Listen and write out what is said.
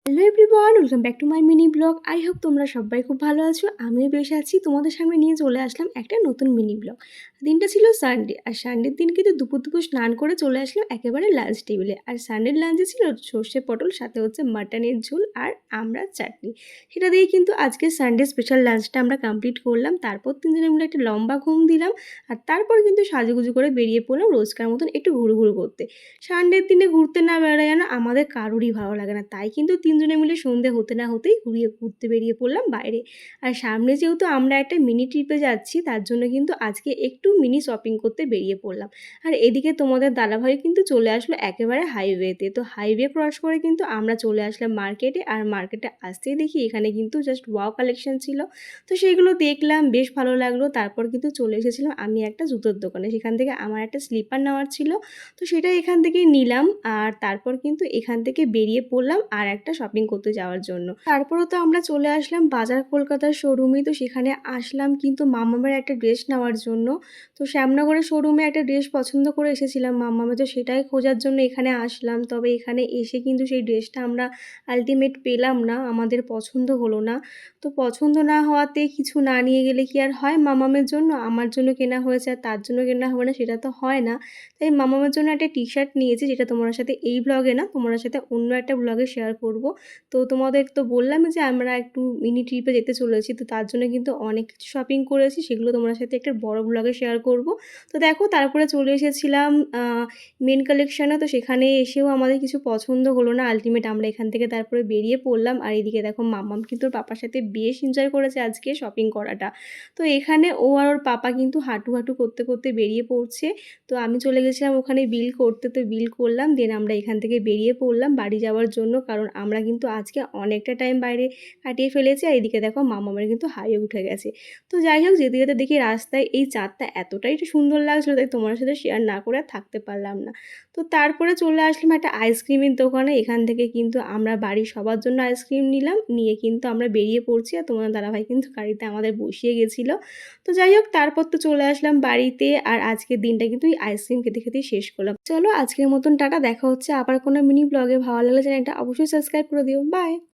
Hello everyone, welcome back to my mini blog. I hope তোমরা সবাই খুব ভালো আছো। আমিও বেশ আছি। তোমাদের সামনে নিয়ে চলে আসলাম একটা নতুন মিনি ব্লগ। দিনটা ছিল সানডে, আর সানডের দিন কিন্তু দুপুর দুপুর স্নান করে চলে আসলাম একেবারে লাঞ্চ টেবিলে। আর সানডের লাঞ্চে ছিল সর্ষে পটল, সাথে হচ্ছে মাটনের ঝোল আর আমড়ার চাটনি। সেটা দিয়ে কিন্তু আজকে সানডে স্পেশাল লাঞ্চটা আমরা কমপ্লিট করলাম। তারপর তিনজনে মিলে একটা লম্বা ঘুম দিলাম, আর তারপর কিন্তু সাজুগুজু করে বেরিয়ে পড়লাম রোজকার মতন একটু ঘুরু করতে। সানডের দিনে ঘুরতে না বেড়ায় না আমাদের কারোরই ভালো লাগে না, তাই কিন্তু তিনজনে মিলে সন্ধে হতে না হতেই ঘুরতে বেরিয়ে পড়লাম বাইরে। আর সামনে যেহেতু আমরা একটা মিনি ট্রিপে যাচ্ছি, তার জন্য কিন্তু আজকে একটু মিনি শপিং করতে বেরিয়ে পড়লাম। আর এদিকে তোমাদের দাদাভাই কিন্তু চলে আসলো একেবারে হাইওয়েতে। তো হাইওয়ে ক্রস করে কিন্তু আমরা চলে আসলাম মার্কেটে। আর মার্কেটে আসতেই দেখি এখানে কিন্তু জাস্ট ওয়াও কালেকশন ছিল। তো সেইগুলো দেখলাম, বেশ ভালো লাগলো। তারপর কিন্তু চলে এসেছিলাম আমি একটা জুতোর দোকানে, সেখান থেকে আমার একটা স্লিপার নেওয়ার ছিল। তো সেটা এখান থেকেই নিলাম, আর তারপর কিন্তু এখান থেকে বেরিয়ে পড়লাম আর একটা শপিং করতে যাওয়ার জন্য। তারপরও তো আমরা চলে আসলাম বাজার কলকাতার শোরুমে। তো সেখানে আসলাম কিন্তু মামামের একটা ড্রেস নেওয়ার জন্য। তো শ্যামনগরের শোরুমে একটা ড্রেস পছন্দ করে এসেছিলাম মামামে, তো সেটাই খোঁজার জন্য এখানে আসলাম। তবে এখানে এসে কিন্তু সেই ড্রেসটা আমরা আলটিমেট পেলাম না, আমাদের পছন্দ হলো না। তো পছন্দ না হওয়াতে কিছু না নিয়ে গেলে কি আর হয়? মামামের জন্য আমার জন্য কেনা হয়েছে আর তার জন্য কেনা হবে না, সেটা তো হয় না। তাই মামামের জন্য একটা টি শার্ট নিয়েছি, যেটা তোমার সাথে এই ব্লগে না, তোমার সাথে অন্য একটা ব্লগে শেয়ার করব। তো তোমাদের তো বললামই যে আমরা একটু মিনি ট্রিপে যেতে চলেছি, তো তার জন্য কিন্তু অনেক কিছু শপিং করেছি, সেগুলো তোমার সাথে একটা বড় ব্লগে শেয়ার করব। তো দেখো, তারপরে চলে এসেছিলাম মেন কালেকশানে। তো সেখানে এসেও আমাদের কিছু পছন্দ হলো না, আলটিমেট আমরা এখান থেকে তারপরে বেরিয়ে পড়লাম। আর এদিকে দেখো মাম্মাম কিন্তু ওর পাপার সাথে বেশ এনজয় করেছে আজকে শপিং করাটা। তো এখানে ও আর ওর পাপা কিন্তু হাঁটু হাঁটু করতে করতে বেরিয়ে পড়ছে। তো আমি চলে গেছিলাম ওখানে বিল করতে, তো বিল করলাম, দেন আমরা এখান থেকে বেরিয়ে পড়লাম বাড়ি যাওয়ার জন্য, কারণ আমরা কিন্তু আজকে অনেকটা টাইম বাইরে কাটিয়ে ফেলেছি। আর এদিকে দেখো মামামের কিন্তু হাইয়ে উঠে গেছে। তো যাই হোক, যেতে যেতে দেখি রাস্তায় এই চাঁদটা এতটাই সুন্দর লাগছিলো, তাই তোমার সাথে শেয়ার না করে আর থাকতে পারলাম না। তো তারপরে চলে আসলাম একটা আইসক্রিমের দোকানে। এখান থেকে কিন্তু আমরা বাড়ির সবার জন্য আইসক্রিম নিলাম, নিয়ে কিন্তু আমরা বেরিয়ে পড়ছি। আর তোমার দাদাভাই কিন্তু গাড়িতে আমাদের বসিয়ে গেছিলো। তো যাই হোক, তারপর তো চলে আসলাম বাড়িতে। আর আজকের দিনটা কিন্তু এই আইসক্রিম খেতে খেতেই শেষ করলাম। চলো আজকের মতন টাটা, দেখা হচ্ছে আবার কোনো মিনি ব্লগে। ভালো লাগলে চ্যানেলটা অবশ্যই সাবস্ক্রাইব করে দিও। বাই।